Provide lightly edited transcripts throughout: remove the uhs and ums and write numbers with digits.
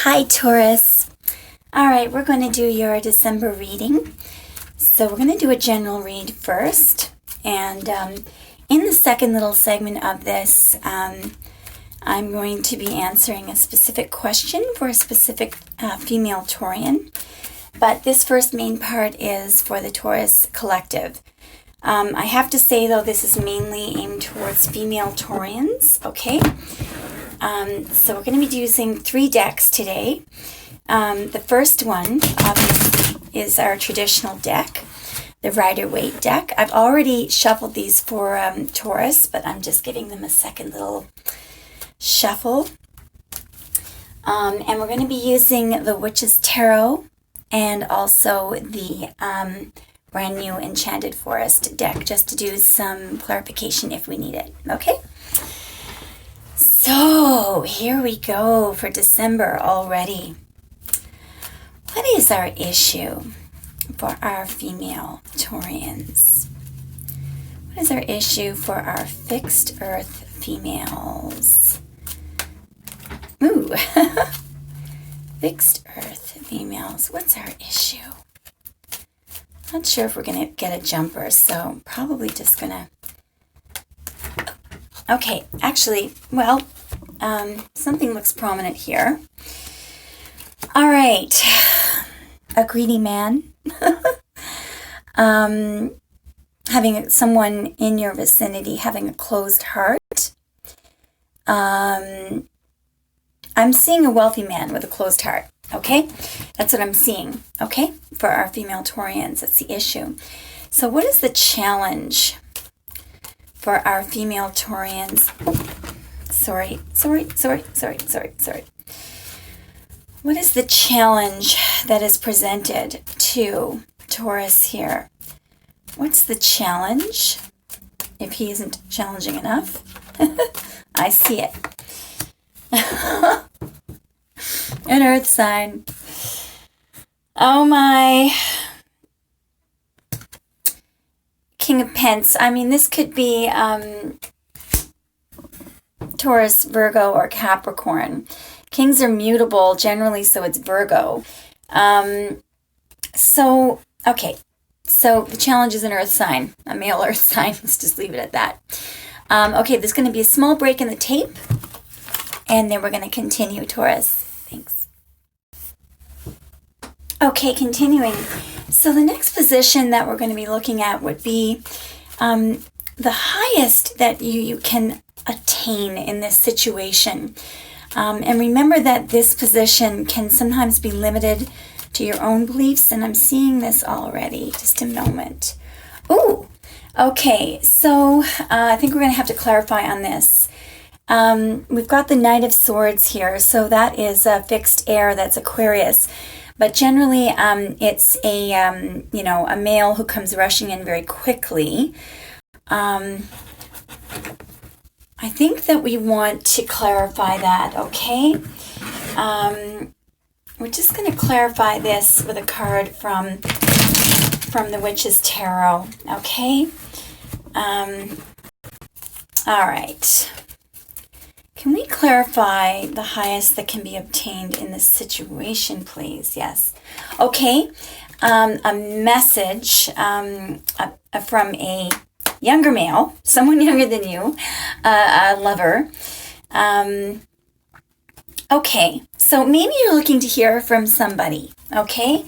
Hi, Taurus. All right, we're going to do your December reading. So we're going to do a general read first. And in the second little segment of this, I'm going to be answering a specific question for a specific female Taurian. But this first main part is for the Taurus collective. I have to say, though, this is mainly aimed towards female Taurians, okay? So we're going to be using 3 decks today. The first one, obviously, is our traditional deck, the Rider-Waite deck. I've already shuffled these for Taurus, but I'm just giving them a second little shuffle. And we're going to be using the Witch's Tarot and also the brand new Enchanted Forest deck, just to do some clarification if we need it, okay? So, here we go for December already. What is our issue for our female Taurians? What is our issue for our fixed earth females? Ooh, fixed earth females. What's our issue? Not sure if we're going to get a jumper, so probably just going to... Okay, actually, well, something looks prominent here. All right, a greedy man. Having someone in your vicinity having a closed heart. I'm seeing a wealthy man with a closed heart, okay? That's what I'm seeing, okay? For our female Taurians, that's the issue. So what is the challenge for our female Taurians? Sorry. What is the challenge that is presented to Taurus here? What's the challenge? If he isn't challenging enough, I see it. An earth sign. Oh my. King of Pence. I mean, this could be Taurus, Virgo, or Capricorn. Kings are mutable generally, so it's Virgo. Okay. So the challenge is an earth sign, a male earth sign. Let's just leave it at that. Okay, there's going to be a small break in the tape, and then we're going to continue, Taurus. Thanks. Okay, continuing. So the next position that we're going to be looking at would be the highest that you can attain in this situation. And remember that this position can sometimes be limited to your own beliefs, and I'm seeing this already. Just a moment. Ooh, okay, so I think we're going to have to clarify on this. We've got the Knight of Swords here, so that is a fixed air, that's Aquarius. But generally, it's a male who comes rushing in very quickly. I think that we want to clarify that, okay? We're just going to clarify this with a card from the Witch's Tarot, okay? All right. Can we clarify the highest that can be obtained in this situation, please? Yes. Okay. A message from a younger male, someone younger than you, a lover. Okay. So maybe you're looking to hear from somebody. Okay.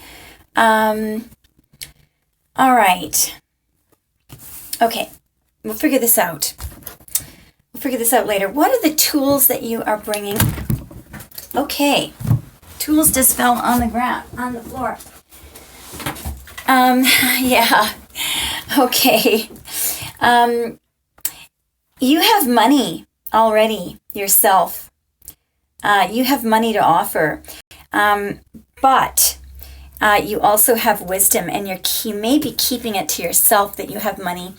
All right. Okay. We'll figure this out. Later. What are the tools that you are bringing? Okay. Tools just fell on the ground, on the floor. Yeah. Okay. You have money already yourself. You have money to offer. But you also have wisdom, and you may be keeping it to yourself that you have money.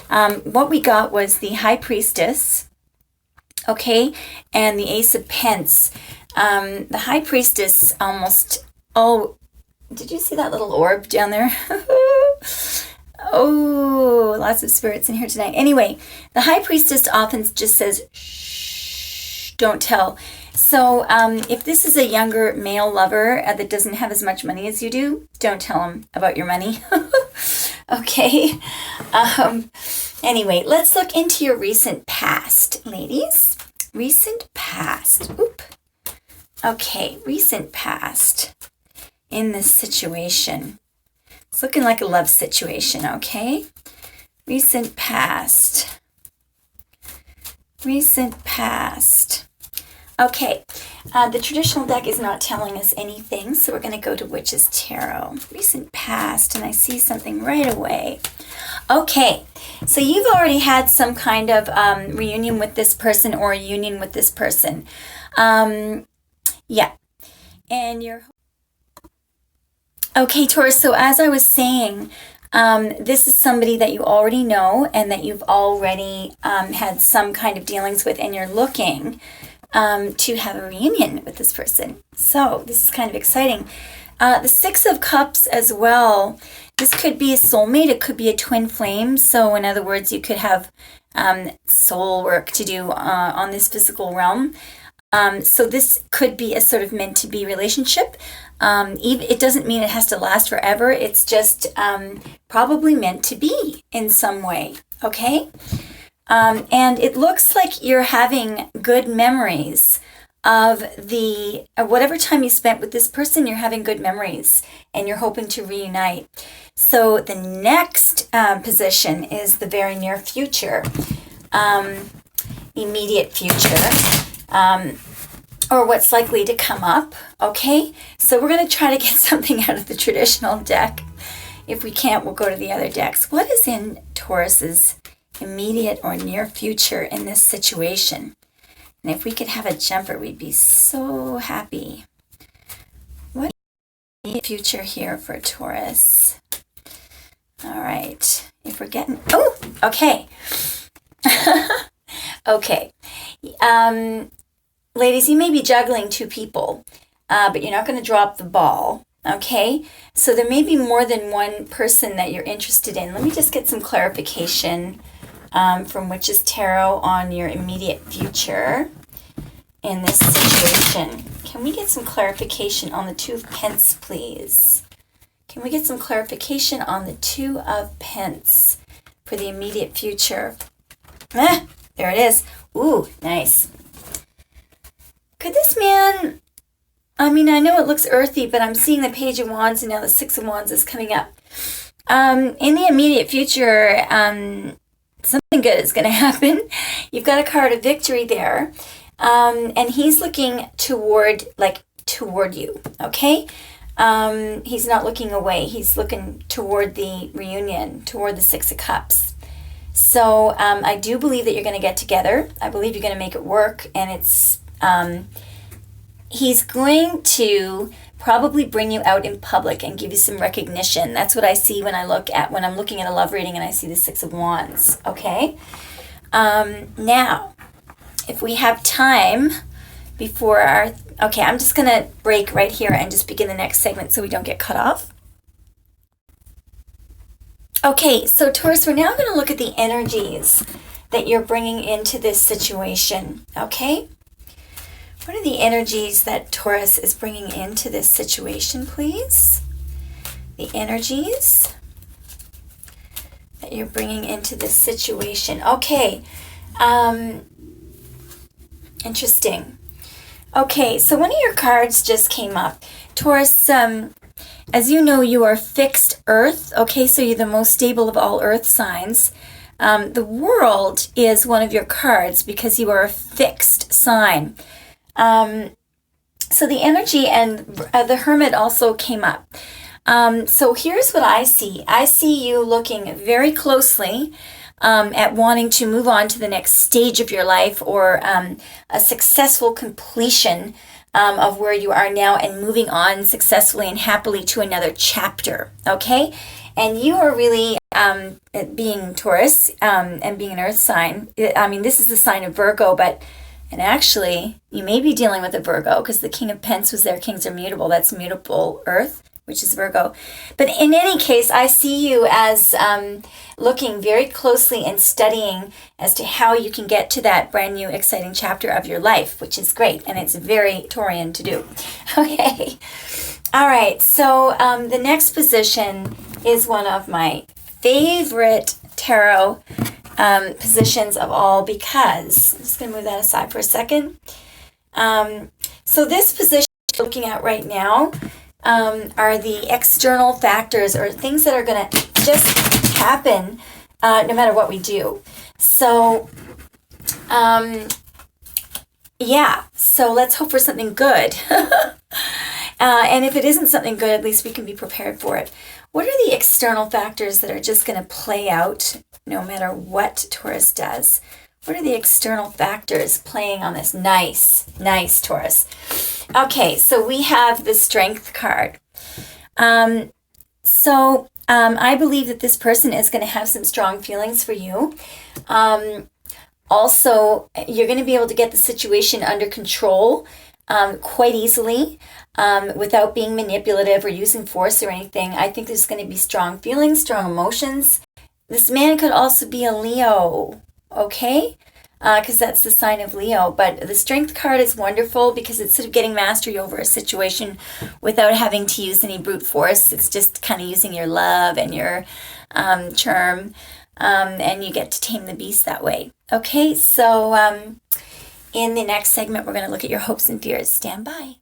What we got was the High Priestess, okay, and the Ace of Pence. The High Priestess almost... Oh, did you see that little orb down there? Oh, lots of spirits in here tonight. Anyway, the High Priestess often just says, shh, don't tell. So if this is a younger male lover that doesn't have as much money as you do, don't tell him about your money. Okay. Anyway, let's look into your recent past, ladies. Recent past. Oop. Okay, recent past in this situation. It's looking like a love situation, okay? Recent past. Recent past. Okay, the traditional deck is not telling us anything, so we're going to go to Witch's Tarot. Recent past, and I see something right away. Okay, so you've already had some kind of reunion with this person or a union with this person. Yeah, and you're... Okay, Taurus, so as I was saying, this is somebody that you already know and that you've already had some kind of dealings with, and you're looking to have a reunion with this person. So this is kind of exciting. The Six of Cups as well. This could be a soulmate. It could be a twin flame. So in other words, you could have soul work to do on this physical realm. So this could be a sort of meant to be relationship. It doesn't mean it has to last forever. It's just probably meant to be in some way. Okay? And it looks like you're having good memories of whatever time you spent with this person. You're having good memories and you're hoping to reunite. So the next position is the very near future, immediate future, or what's likely to come up. Okay, so we're going to try to get something out of the traditional deck. If we can't, we'll go to the other decks. What is in Taurus's immediate or near future in this situation? And if we could have a jumper, we'd be so happy. What is the future here for Taurus? All right. If we're getting... Oh, okay. Okay. Ladies, you may be juggling two people, but you're not going to drop the ball. Okay, so there may be more than one person that you're interested in. Let me just get some clarification from Witch's Tarot on your immediate future in this situation. Can we get some clarification on the Two of Pence, please? Can we get some clarification on the Two of Pence for the immediate future? There it is. Ooh, nice. Could this man... I mean, I know it looks earthy, but I'm seeing the Page of Wands and now the Six of Wands is coming up. In the immediate future, something good is going to happen. You've got a card of victory there. And he's looking toward you, okay? He's not looking away. He's looking toward the reunion, toward the Six of Cups. So I do believe that you're going to get together. I believe you're going to make it work. And it's... he's going to probably bring you out in public and give you some recognition. That's what I see when I'm looking at a love reading and I see the Six of Wands. Okay. Now, if we have time before okay, I'm just going to break right here and just begin the next segment so we don't get cut off. Okay, so Taurus, we're now going to look at the energies that you're bringing into this situation. Okay. What are the energies that Taurus is bringing into this situation, please? The energies that you're bringing into this situation. Okay. Interesting. Okay, so one of your cards just came up. Taurus, as you know, you are fixed earth. Okay, so you're the most stable of all earth signs. The World is one of your cards because you are a fixed sign. So the energy and the Hermit also came up. So here's what I see. I see you looking very closely at wanting to move on to the next stage of your life or a successful completion of where you are now and moving on successfully and happily to another chapter. Okay? And you are really, being Taurus and being an earth sign, I mean, this is the sign of Virgo, and actually, you may be dealing with a Virgo because the King of Pence was there. Kings are mutable. That's mutable earth. which is Virgo. But in any case, I see you as looking very closely and studying as to how you can get to that brand new exciting chapter of your life, which is great, and it's very Taurian to do. Okay. All right, so the next position is one of my favorite tarot positions of all, because I'm just going to move that aside for a second. So this position you're looking at right now are the external factors, or things that are going to just happen no matter what we do. So yeah, so let's hope for something good. And if it isn't something good, at least we can be prepared for it. What are the external factors that are just going to play out no matter what Taurus does? What are the external factors playing on this nice Taurus? Okay, so we have the Strength card. I believe that this person is going to have some strong feelings for you. Also, you're going to be able to get the situation under control quite easily without being manipulative or using force or anything. I think there's going to be strong feelings, strong emotions. This man could also be a Leo, okay? Because that's the sign of Leo. But the Strength card is wonderful because it's sort of getting mastery over a situation without having to use any brute force. It's just kind of using your love and your charm, and you get to tame the beast that way. Okay, so in the next segment, we're going to look at your hopes and fears. Stand by.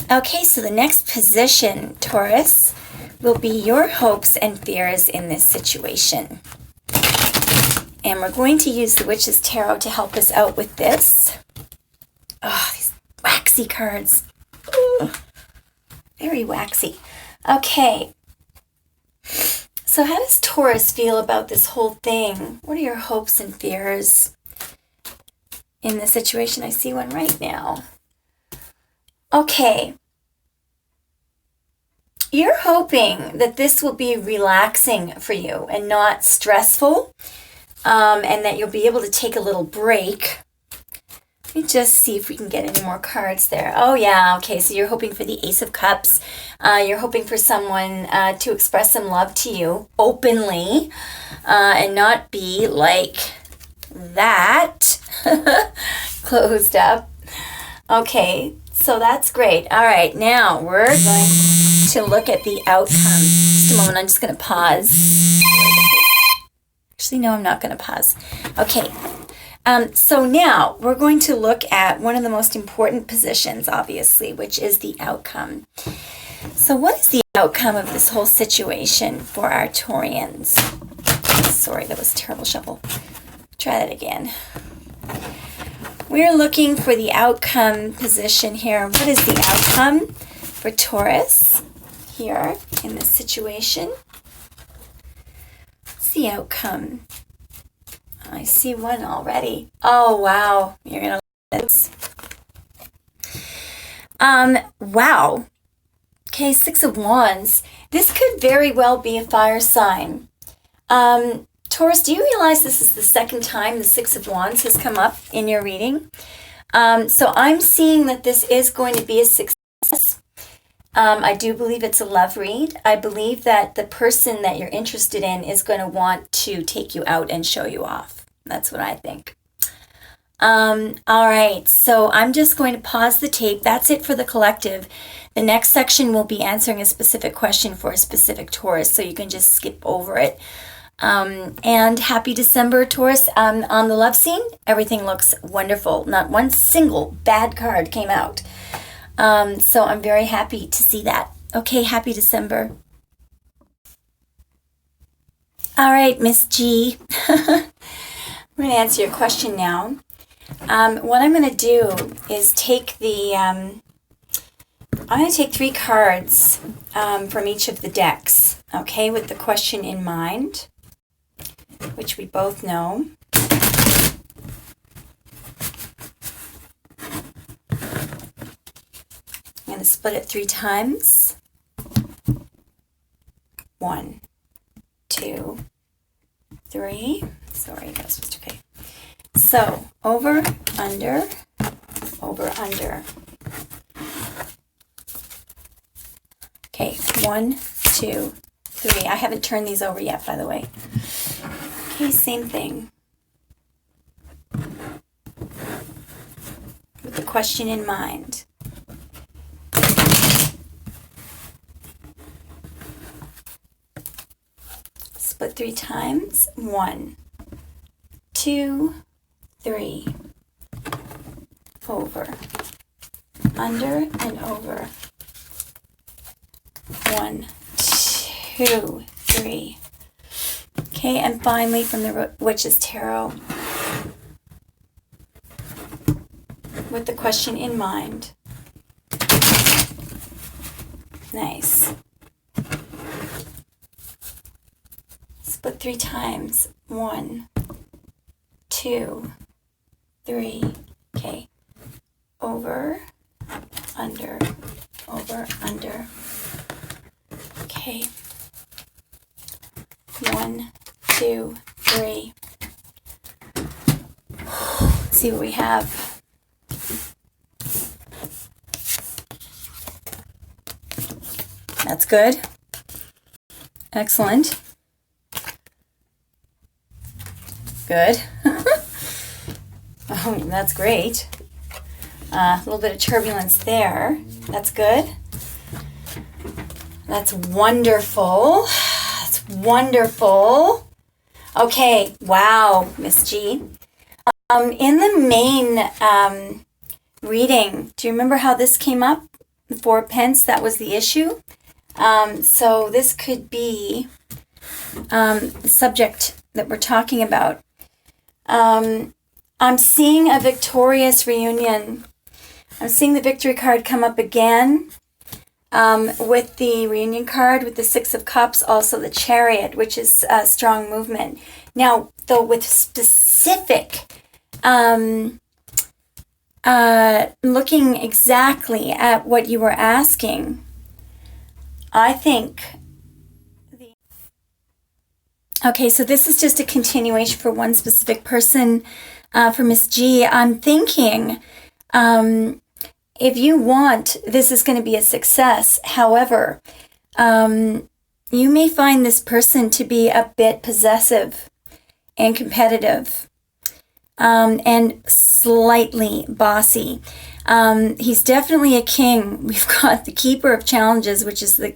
Okay, so the next position, Taurus, will be your hopes and fears in this situation. And we're going to use the Witch's Tarot to help us out with this. Oh, these waxy cards. Ooh, very waxy. Okay. So how does Taurus feel about this whole thing? What are your hopes and fears in the situation? I see one right now. Okay. You're hoping that this will be relaxing for you and not stressful, and that you'll be able to take a little break. Let me just see if we can get any more cards there. Oh, yeah. Okay, so you're hoping for the Ace of Cups. You're hoping for someone to express some love to you openly and not be like that, closed up. Okay, so that's great. All right, now we're going to look at the outcome. Just a moment, I'm just going to pause. Actually, no, I'm not going to pause. Okay, so now we're going to look at one of the most important positions, obviously, which is the outcome. So what is the outcome of this whole situation for our Taurians? Sorry, that was a terrible shuffle. Try that again. We're looking for the outcome position here. What is the outcome for Taurus here in this situation? What's the outcome? I see one already. Oh, wow. You're going to love this. Wow. Okay, Six of Wands. This could very well be a fire sign. Taurus, do you realize this is the second time the Six of Wands has come up in your reading? So I'm seeing that this is going to be a success. I do believe it's a love read. I believe that the person that you're interested in is going to want to take you out and show you off. That's what I think. All right, so I'm just going to pause the tape. That's it for the collective. The next section will be answering a specific question for a specific Taurus, so you can just skip over it. And happy December, Taurus. On the love scene, everything looks wonderful. Not one single bad card came out. So I'm very happy to see that. Okay, happy December. All right, Miss G. I'm going to answer your question now. What I'm going to do is take I'm going to take 3 cards from each of the decks, okay, with the question in mind, which we both know. I'm going to split it 3 times. 1, 2, 3. Sorry, that's just okay. So, over, under, over, under. 1, 2, 3. I haven't turned these over yet, by the way. Okay, same thing. With the question in mind. Split 3 times. 1, 2, 3. Over. Under and over. 1, 2, 3. Okay, and finally from the Witch's Tarot, with the question in mind. Nice. Split 3 times. 1, 2, 3. Okay. Over, under, over, under. Okay. 1, 2, 3. Let's see what we have. That's good. Excellent. Good. Oh, that's great. A little bit of turbulence there. That's good. That's wonderful. That's wonderful. Okay. Wow, Miss G. In the main reading, do you remember how this came up? The 4 of Pence, that was the issue. So this could be the subject that we're talking about. I'm seeing a victorious reunion. I'm seeing the victory card come up again with the reunion card, with the 6 of Cups, also the Chariot, which is a strong movement. Now, though, with specific, looking exactly at what you were asking, I think okay, so this is just a continuation for one specific person, for Miss G. I'm thinking, if you want, this is going to be a success. However, you may find this person to be a bit possessive and competitive, and slightly bossy. He's definitely a king. We've got the Keeper of Challenges, which is the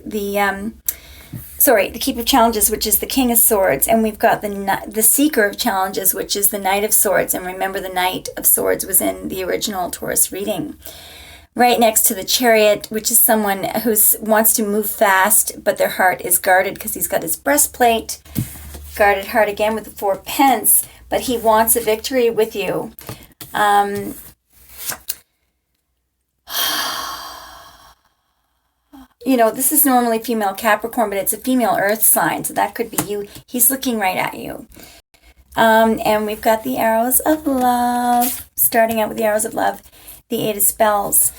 Keeper of Challenges, which is the King of Swords, and we've got the Seeker of Challenges, which is the Knight of Swords. And remember, the Knight of Swords was in the original Taurus reading. Right next to the Chariot, which is someone who wants to move fast, but their heart is guarded because he's got his breastplate. Guarded heart again with the 4 of Pence, but he wants a victory with you. You know, this is normally female Capricorn, but it's a female earth sign, so that could be you. He's looking right at you. And we've got the arrows of love, starting out with the arrows of love, the 8 of spells.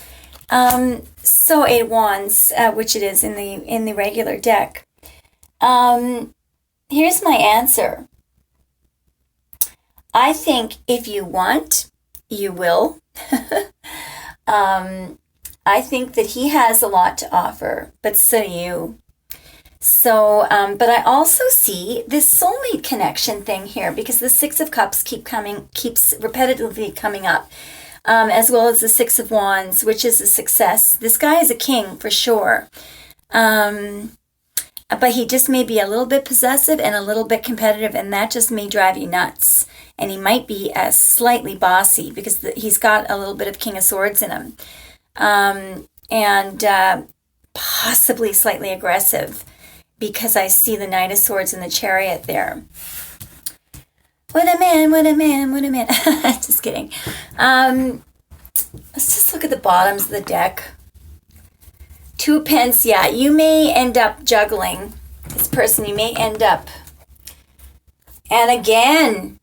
So 8 of wands, which it is in the regular deck. Here's my answer. I think if you want, you will. I think that he has a lot to offer, but so do you. So, but I also see this soulmate connection thing here, because the 6 of Cups keeps repetitively coming up, as well as the 6 of Wands, which is a success. This guy is a king for sure, but he just may be a little bit possessive and a little bit competitive, and that just may drive you nuts. And he might be slightly bossy because he's got a little bit of King of Swords in him. And possibly slightly aggressive, because I see the Knight of Swords and the Chariot there. What a man, what a man, what a man. Just kidding. Let's just look at the bottoms of the deck. 2 of Pence, yeah, you may end up juggling this person. You may end up. And again,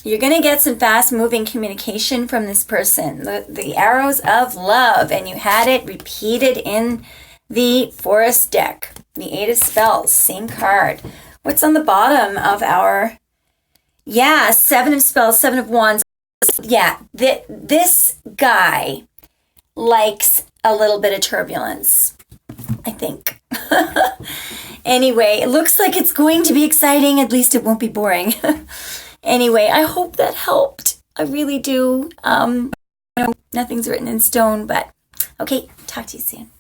you're going to get some fast-moving communication from this person. The arrows of love, and you had it repeated in the Forest deck. The 8 of spells, same card. What's on the bottom of our... Yeah, 7 of spells, 7 of wands. Yeah, this guy likes a little bit of turbulence, I think. Anyway, it looks like it's going to be exciting. At least it won't be boring. Anyway, I hope that helped. I really do. Nothing's written in stone, but okay, talk to you soon.